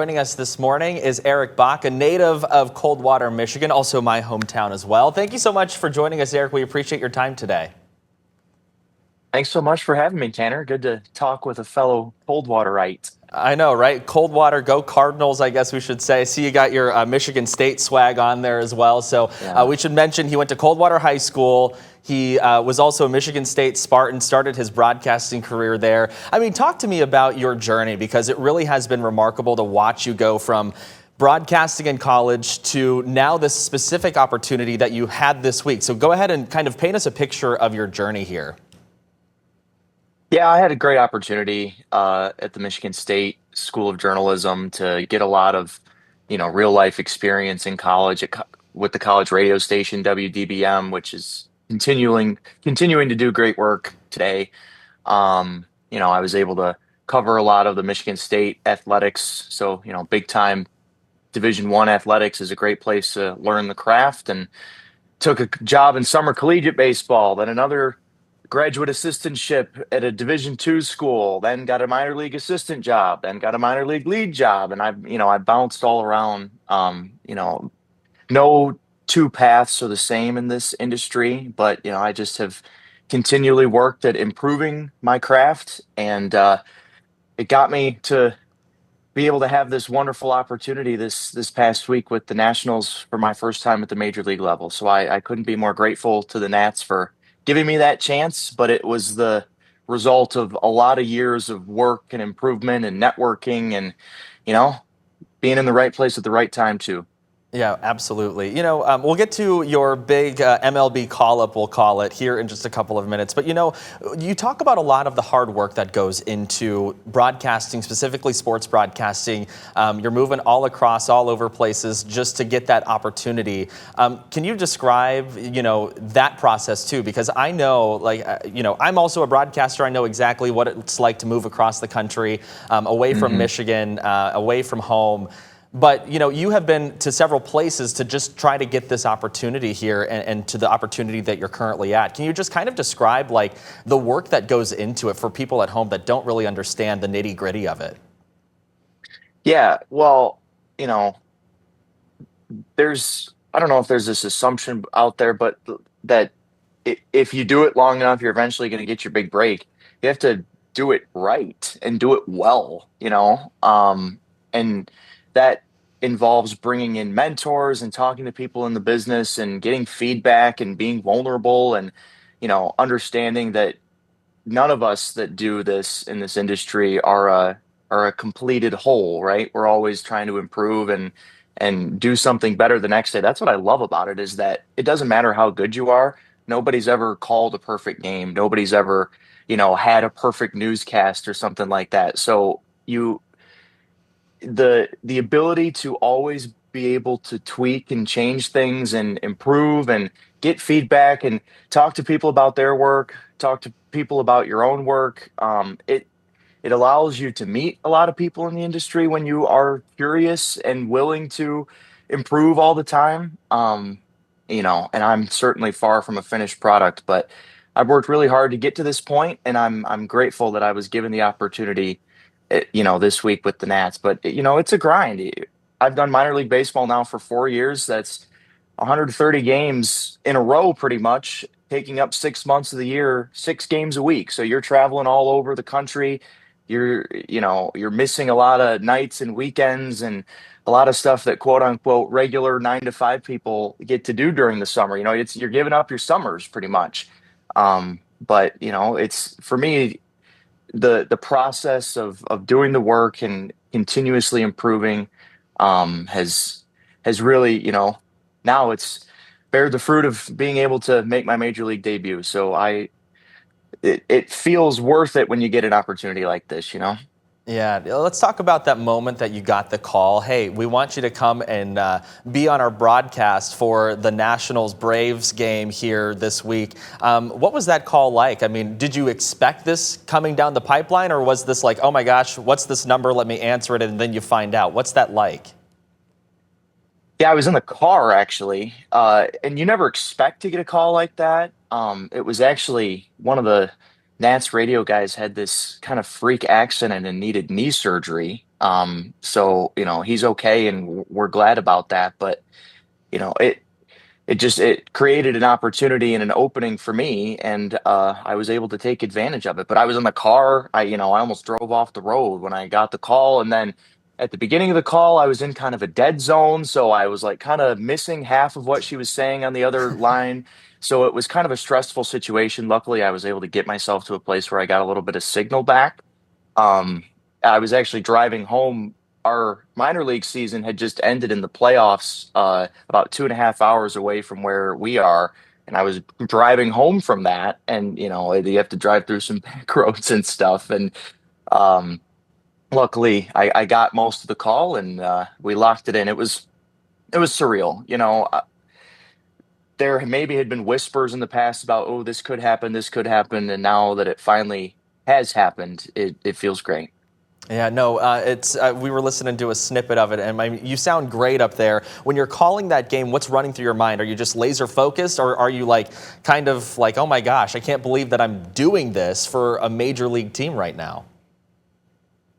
Joining us this morning is Eric Bach, a native of Coldwater, Michigan, also my hometown as well. Thank you so much for joining us, Eric. We appreciate your time today. Thanks so much for having me, Tanner. Good to talk with a fellow Coldwaterite. I know, right? Coldwater, go Cardinals, I guess we should say. I see you got your Michigan State swag on there as well. So Yeah. we should mention he went to Coldwater High School. He was also a Michigan State Spartan, started his broadcasting career there. I mean, talk to me about your journey, because it really has been remarkable to watch you go from broadcasting in college to now this specific opportunity that you had this week. So go ahead and kind of paint us a picture of your journey here. Yeah, I had a great opportunity at the Michigan State School of Journalism to get a lot of, real life experience in college with the college radio station WDBM, which is continuing to do great work today. I was able to cover a lot of the Michigan State athletics, so big time Division I athletics is a great place to learn the craft, and took a job in summer collegiate baseball, then another graduate assistantship at a Division II school, then got a minor league assistant job, then got a minor league lead job, and I bounced all around. No two paths are the same in this industry, but I just have continually worked at improving my craft, and it got me to be able to have this wonderful opportunity this past week with the Nationals for my first time at the major league level. So I couldn't be more grateful to the Nats for giving me that chance, but it was the result of a lot of years of work and improvement and networking and, you know, being in the right place at the right time too. Yeah, absolutely. We'll get to your big MLB call-up, we'll call it, here in just a couple of minutes. But, you talk about a lot of the hard work that goes into broadcasting, specifically sports broadcasting. You're moving all over places just to get that opportunity. Can you describe, that process too? Because I know, I'm also a broadcaster. I know exactly what it's like to move across the country, away from Michigan, away from home. But, you have been to several places to just try to get this opportunity here and to the opportunity that you're currently at. Can you just kind of describe the work that goes into it for people at home that don't really understand the nitty gritty of it? Yeah, well, I don't know if there's this assumption out there, but that if you do it long enough, you're eventually going to get your big break. You have to do it right and do it well, and that involves bringing in mentors and talking to people in the business and getting feedback and being vulnerable and, understanding that none of us that do this in this industry are a completed whole, right? We're always trying to improve and do something better the next day. That's what I love about it, is that it doesn't matter how good you are. Nobody's ever called a perfect game. Nobody's ever, had a perfect newscast or something like that. So the ability to always be able to tweak and change things and improve and get feedback and talk to people about their work, talk to people about your own work. It allows you to meet a lot of people in the industry when you are curious and willing to improve all the time. And I'm certainly far from a finished product, but I've worked really hard to get to this point, and I'm grateful that I was given the opportunity, this week with the Nats. But it's a grind. I've done minor league baseball now for 4 years. That's 130 games in a row, pretty much, taking up 6 months of the year, 6 games a week. So you're traveling all over the country. You're missing a lot of nights and weekends and a lot of stuff that quote unquote regular 9 to 5 people get to do during the summer. You're giving up your summers pretty much. But it's, for me, the process of doing the work and continuously improving has really, now it's bared the fruit of being able to make my major league debut. So it feels worth it when you get an opportunity like this. Yeah, let's talk about that moment that you got the call. Hey, we want you to come and be on our broadcast for the Nationals Braves game here this week. What was that call like? I mean, did you expect this coming down the pipeline, or was this like, oh my gosh, what's this number? Let me answer it, and then you find out. What's that like? Yeah, I was in the car actually, and you never expect to get a call like that. It was actually one of the Nats radio guys had this kind of freak accident and needed knee surgery. So, he's okay and we're glad about that. But, you know, it created an opportunity and an opening for me, and I was able to take advantage of it. But I was in the car. I almost drove off the road when I got the call, and then at the beginning of the call, I was in kind of a dead zone, so I was like kind of missing half of what she was saying on the other line. So it was kind of a stressful situation. Luckily, I was able to get myself to a place where I got a little bit of signal back. um, I was actually driving home. Our minor league season had just ended in the playoffs, about 2.5 hours away from where we are. And I was driving home from that, and you have to drive through some back roads and stuff. And um, luckily, I got most of the call, and we locked it in. It was surreal. There maybe had been whispers in the past about, oh, this could happen, and now that it finally has happened, it feels great. Yeah, no, it's we were listening to a snippet of it, and you sound great up there. When you're calling that game, what's running through your mind? Are you just laser focused, or are you like kind of like, oh my gosh, I can't believe that I'm doing this for a major league team right now?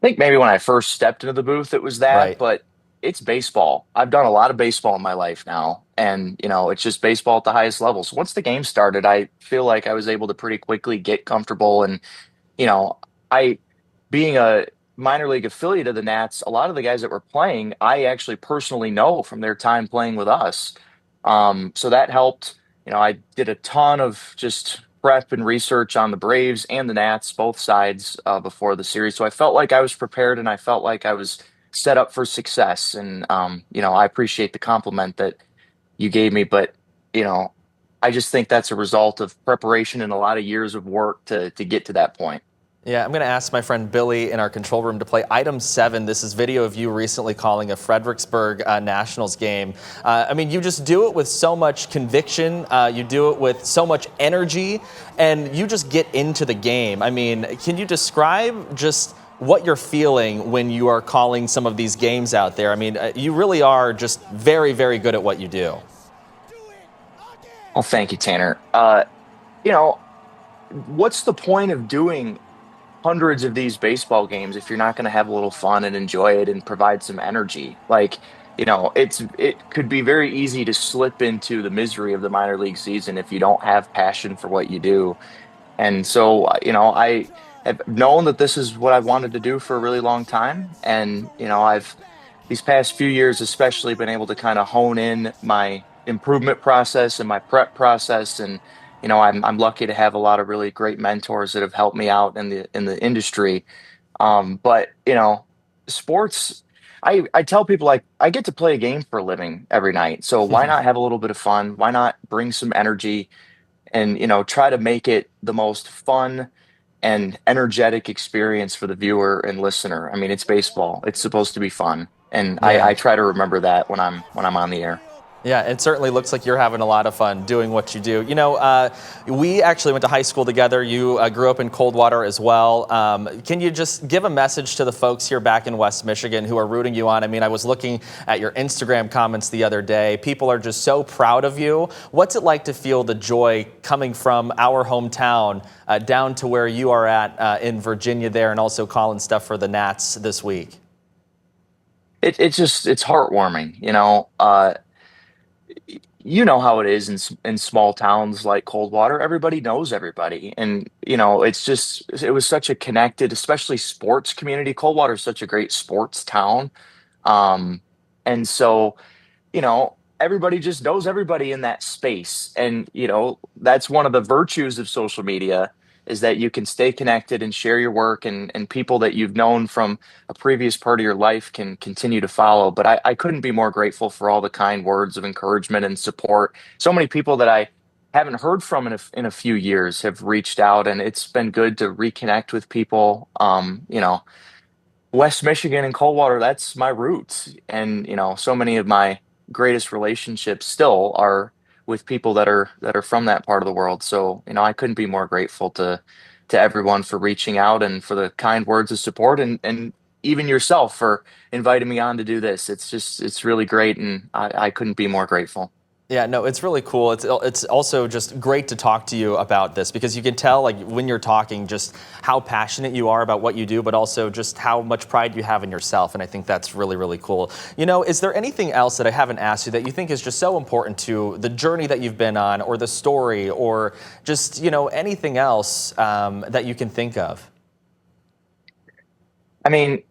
Think maybe when I first stepped into the booth, it was that, Right. but it's baseball. I've done a lot of baseball in my life now, and it's just baseball at the highest level. So once the game started, I feel like I was able to pretty quickly get comfortable. And you know, I being a minor league affiliate of the Nats, a lot of the guys that were playing, I actually personally know from their time playing with us. So that helped. I did a ton of just prep and research on the Braves and the Nats, both sides, before the series. So I felt like I was prepared and I felt like I was set up for success. And I appreciate the compliment that you gave me, but you know, I just think that's a result of preparation and a lot of years of work to get to that point. Yeah, I'm going to ask my friend Billy in our control room to play item 7. This is video of you recently calling a Fredericksburg Nationals game. I mean, you just do it with so much conviction. You do it with so much energy, and you just get into the game. I mean, can you describe just what you're feeling when you are calling some of these games out there? I mean, you really are just very, very good at what you do. Well, thank you, Tanner. You know, what's the point of doing hundreds of these baseball games if you're not going to have a little fun and enjoy it and provide some energy? Like, it could be very easy to slip into the misery of the minor league season if you don't have passion for what you do. And so, I have known that this is what I've wanted to do for a really long time. And, I've these past few years, especially, been able to kind of hone in my improvement process and my prep process. And, I'm lucky to have a lot of really great mentors that have helped me out in the industry. But, sports, I tell people, like, I get to play a game for a living every night. So why not have a little bit of fun? Why not bring some energy and try to make it the most fun and energetic experience for the viewer and listener? I mean, it's baseball. It's supposed to be fun, and I Yeah. try to remember that when I'm on the air. Yeah, it certainly looks like you're having a lot of fun doing what you do. We actually went to high school together. You grew up in Coldwater as well. Can you just give a message to the folks here back in West Michigan who are rooting you on? I mean, I was looking at your Instagram comments the other day. People are just so proud of you. What's it like to feel the joy coming from our hometown down to where you are at in Virginia there, and also calling stuff for the Nats this week? It's heartwarming. You know how it is in small towns like Coldwater. Everybody knows everybody, and it was such a connected, especially sports community. Coldwater is such a great sports town, um, and so everybody just knows everybody in that space. And, that's one of the virtues of social media, is that you can stay connected and share your work, and people that you've known from a previous part of your life can continue to follow. But I couldn't be more grateful for all the kind words of encouragement and support. So many people that I haven't heard from in a few years have reached out, and it's been good to reconnect with people. West Michigan and Coldwater, that's my roots. And, so many of my greatest relationships still are with people that are from that part of the world. So, I couldn't be more grateful to everyone for reaching out and for the kind words of support, and even yourself for inviting me on to do this. It's really great, and I couldn't be more grateful. Yeah, no, it's really cool. It's also just great to talk to you about this because you can tell, like, when you're talking, just how passionate you are about what you do, but also just how much pride you have in yourself. And I think that's really, really cool. Is there anything else that I haven't asked you that you think is just so important to the journey that you've been on, or the story, or just anything else that you can think of? I mean,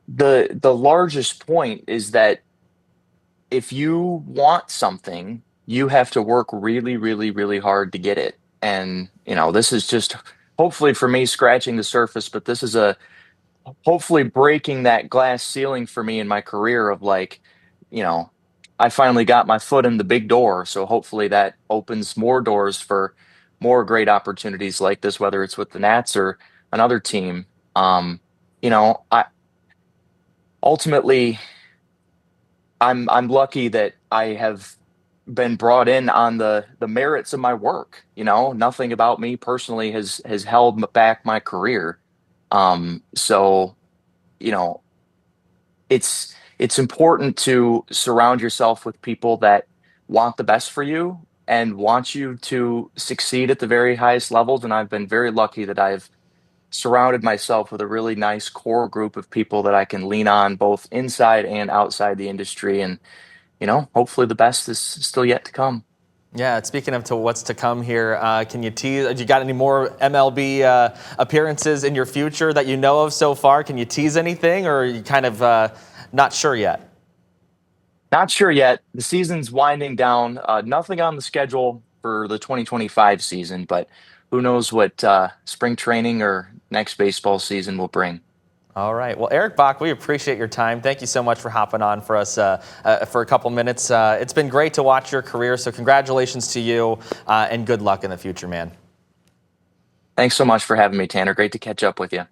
the largest point is that if you want something, you have to work really, really, really hard to get it. And, this is just hopefully for me scratching the surface, but this is a hopefully breaking that glass ceiling for me in my career of like, you know, I finally got my foot in the big door. So hopefully that opens more doors for more great opportunities like this, whether it's with the Nats or another team. I ultimately I'm lucky that I have been brought in on the merits of my work. Nothing about me personally has held back my career. So you know, it's important to surround yourself with people that want the best for you and want you to succeed at the very highest levels. And I've been very lucky that I've surrounded myself with a really nice core group of people that I can lean on both inside and outside the industry. And hopefully the best is still yet to come. Yeah, speaking of to what's to come here, can you tease? You got any more MLB appearances in your future that you know of so far? Can you tease anything, or are you kind of not sure yet? Not sure yet. The season's winding down. Nothing on the schedule for the 2025 season, but who knows what spring training or next baseball season will bring. All right. Well, Eric Bach, we appreciate your time. Thank you so much for hopping on for us for a couple minutes. It's been great to watch your career, so congratulations to you, and good luck in the future, man. Thanks so much for having me, Tanner. Great to catch up with you.